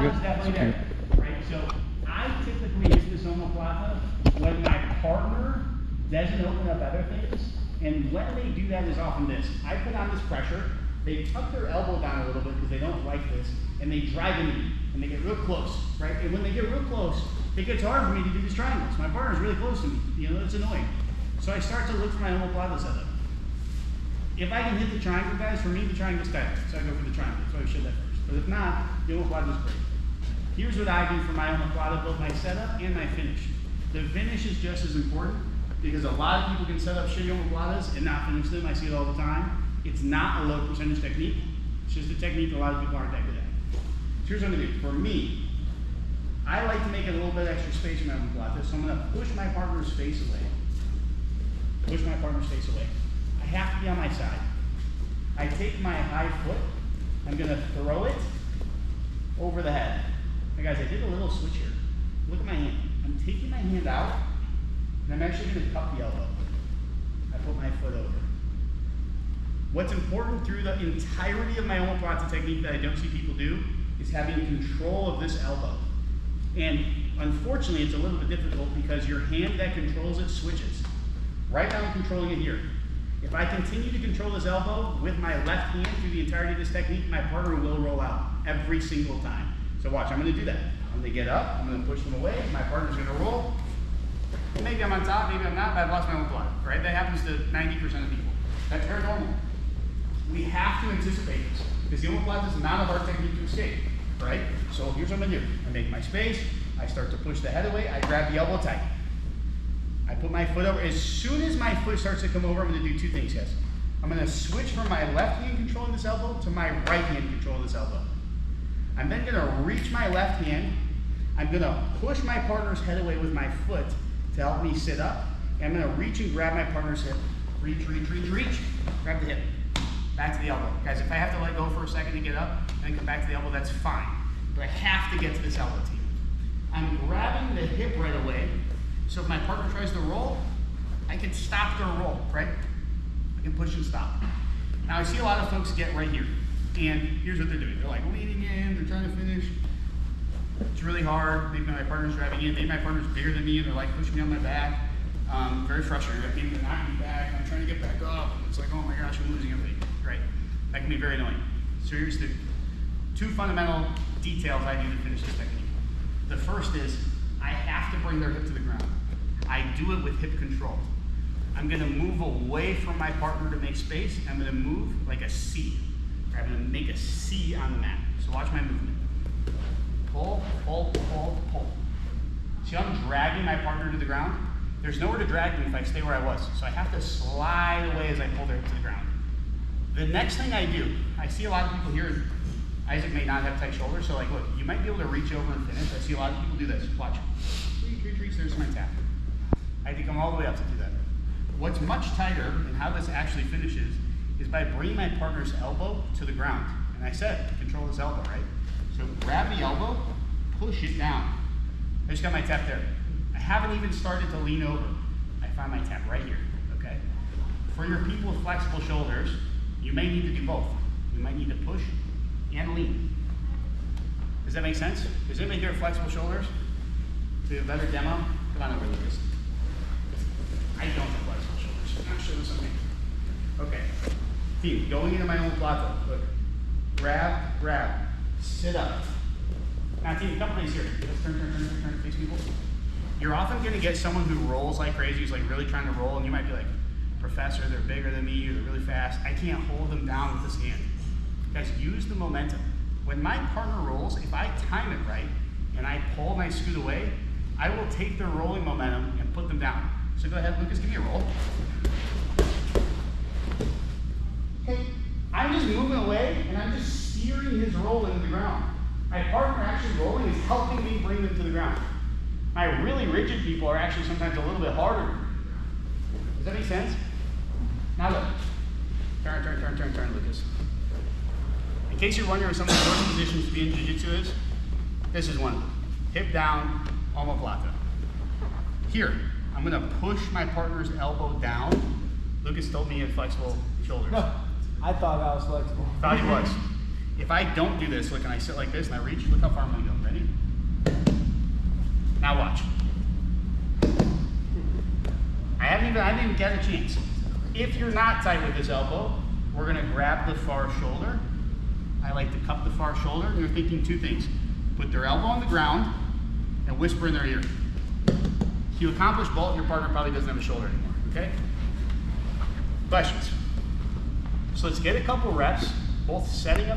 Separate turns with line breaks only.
is definitely there, right? So I typically use this omoplata when my partner doesn't open up other things, and when they do that is often this. I put on this pressure, they tuck their elbow down a little bit because they don't like this, and they drive into me, and they get real close, right? And when they get real close, it gets hard for me to do these triangles. My partner's really close to me, you know, it's annoying. So I start to look for my omoplata setup. If I can hit the triangle, guys, for me the triangle's tighter, so I go for the triangle, so I should that first. But if not, the omoplata's great. Here's what I do for my omoplata, both my setup and my finish. The finish is just as important because a lot of people can set up shitty omoplatas and not finish them. I see it all the time. It's not a low percentage technique. It's just a technique a lot of people aren't that good at. So here's what I'm gonna do. For me, I like to make a little bit extra space in my omoplata, so I'm gonna push my partner's face away. Push my partner's face away. I have to be on my side. I take my high foot, I'm gonna throw it over the head. Now guys, I did a little switch here. Look at my hand. I'm taking my hand out, and I'm actually gonna cup the elbow. I put my foot over. What's important through the entirety of my omoplata technique that I don't see people do is having control of this elbow. And unfortunately, it's a little bit difficult because your hand that controls it switches. Right now I'm controlling it here. If I continue to control this elbow with my left hand through the entirety of this technique, my partner will roll out every single time. So watch, I'm gonna do that. I'm gonna get up, I'm gonna push them away, my partner's gonna roll. Maybe I'm on top, maybe I'm not, but I've lost my omoplata, right? That happens to 90% of people. That's very normal. We have to anticipate this, because the omoplata is not a hard technique to escape, right? So here's what I'm gonna do. I make my space, I start to push the head away, I grab the elbow tight. I put my foot over. As soon as my foot starts to come over, I'm gonna do two things, guys. I'm gonna switch from my left hand controlling this elbow to my right hand controlling this elbow. I'm then gonna reach my left hand. I'm gonna push my partner's head away with my foot to help me sit up. And I'm gonna reach and grab my partner's hip. Reach, reach, reach, reach. Grab the hip. Back to the elbow. Guys, if I have to let go for a second to get up and then come back to the elbow, that's fine. But I have to get to this elbow team. I'm grabbing the hip right away. So if my partner tries to roll, I can stop their roll, right? I can push and stop. Now I see a lot of folks get right here, and here's what they're doing. They're like leaning in, they're trying to finish. It's really hard. Maybe my partner's driving in, maybe my partner's bigger than me, and they're like pushing me on my back. Very frustrating. Maybe they're knocking me back, and I'm trying to get back up. It's like, oh my gosh, I'm losing everything, right? That can be very annoying. So here's the two fundamental details I do to finish this technique. The first is, I have to bring their hip to the ground. I do it with hip control. I'm gonna move away from my partner to make space. I'm gonna move like a C. I'm gonna make a C on the mat. So watch my movement. Pull, pull, pull, pull. See how I'm dragging my partner to the ground? There's nowhere to drag them if I stay where I was. So I have to slide away as I pull their hip to the ground. The next thing I do, I see a lot of people here, Isaac may not have tight shoulders, so like, look, you might be able to reach over and finish. I see a lot of people do this. Watch. Reach, reach, reach, there's my tap. I had to come all the way up to do that. What's much tighter, and how this actually finishes, is by bringing my partner's elbow to the ground. And I said, control this elbow, right? So grab the elbow, push it down. I just got my tap there. I haven't even started to lean over. I find my tap right here, okay? For your people with flexible shoulders, you may need to do both. You might need to push and lean. Does that make sense? Does anybody here have flexible shoulders? To a better demo? Come on over, Lucas. I don't have flexible shoulders. I'm not sure this on me. Okay. Team, going into my omoplata. Look. Grab, grab. Sit up. Now team, come place here. Let's turn, face people. You're often going to get someone who rolls like crazy, who's like really trying to roll, and you might be like, professor, they're bigger than me, or they're really fast. I can't hold them down with this hand. Guys, use the momentum. When my partner rolls, if I time it right, and I pull my scoot away, I will take their rolling momentum and put them down. So go ahead, Lucas, give me a roll. Okay, I'm just moving away, and I'm just steering his roll into the ground. My partner actually rolling is helping me bring them to the ground. My really rigid people are actually sometimes a little bit harder. Does that make sense? Now look. Turn, Lucas. In case you're wondering what some of the worst positions to be in jiu-jitsu is, this is one. Hip down, omoplata. Here, I'm gonna push my partner's elbow down. Lucas told me he had flexible shoulders.
No, I thought I was flexible.
Thought he was. If I don't do this, look, and I sit like this and I reach, look how far I'm gonna go. Ready? Now watch. I haven't even got a chance. If you're not tight with this elbow, we're gonna grab the far shoulder. I like to cup the far shoulder, and you're thinking two things. Put their elbow on the ground and whisper in their ear. If you accomplish both, your partner probably doesn't have a shoulder anymore, okay? Questions? So let's get a couple reps, both setting up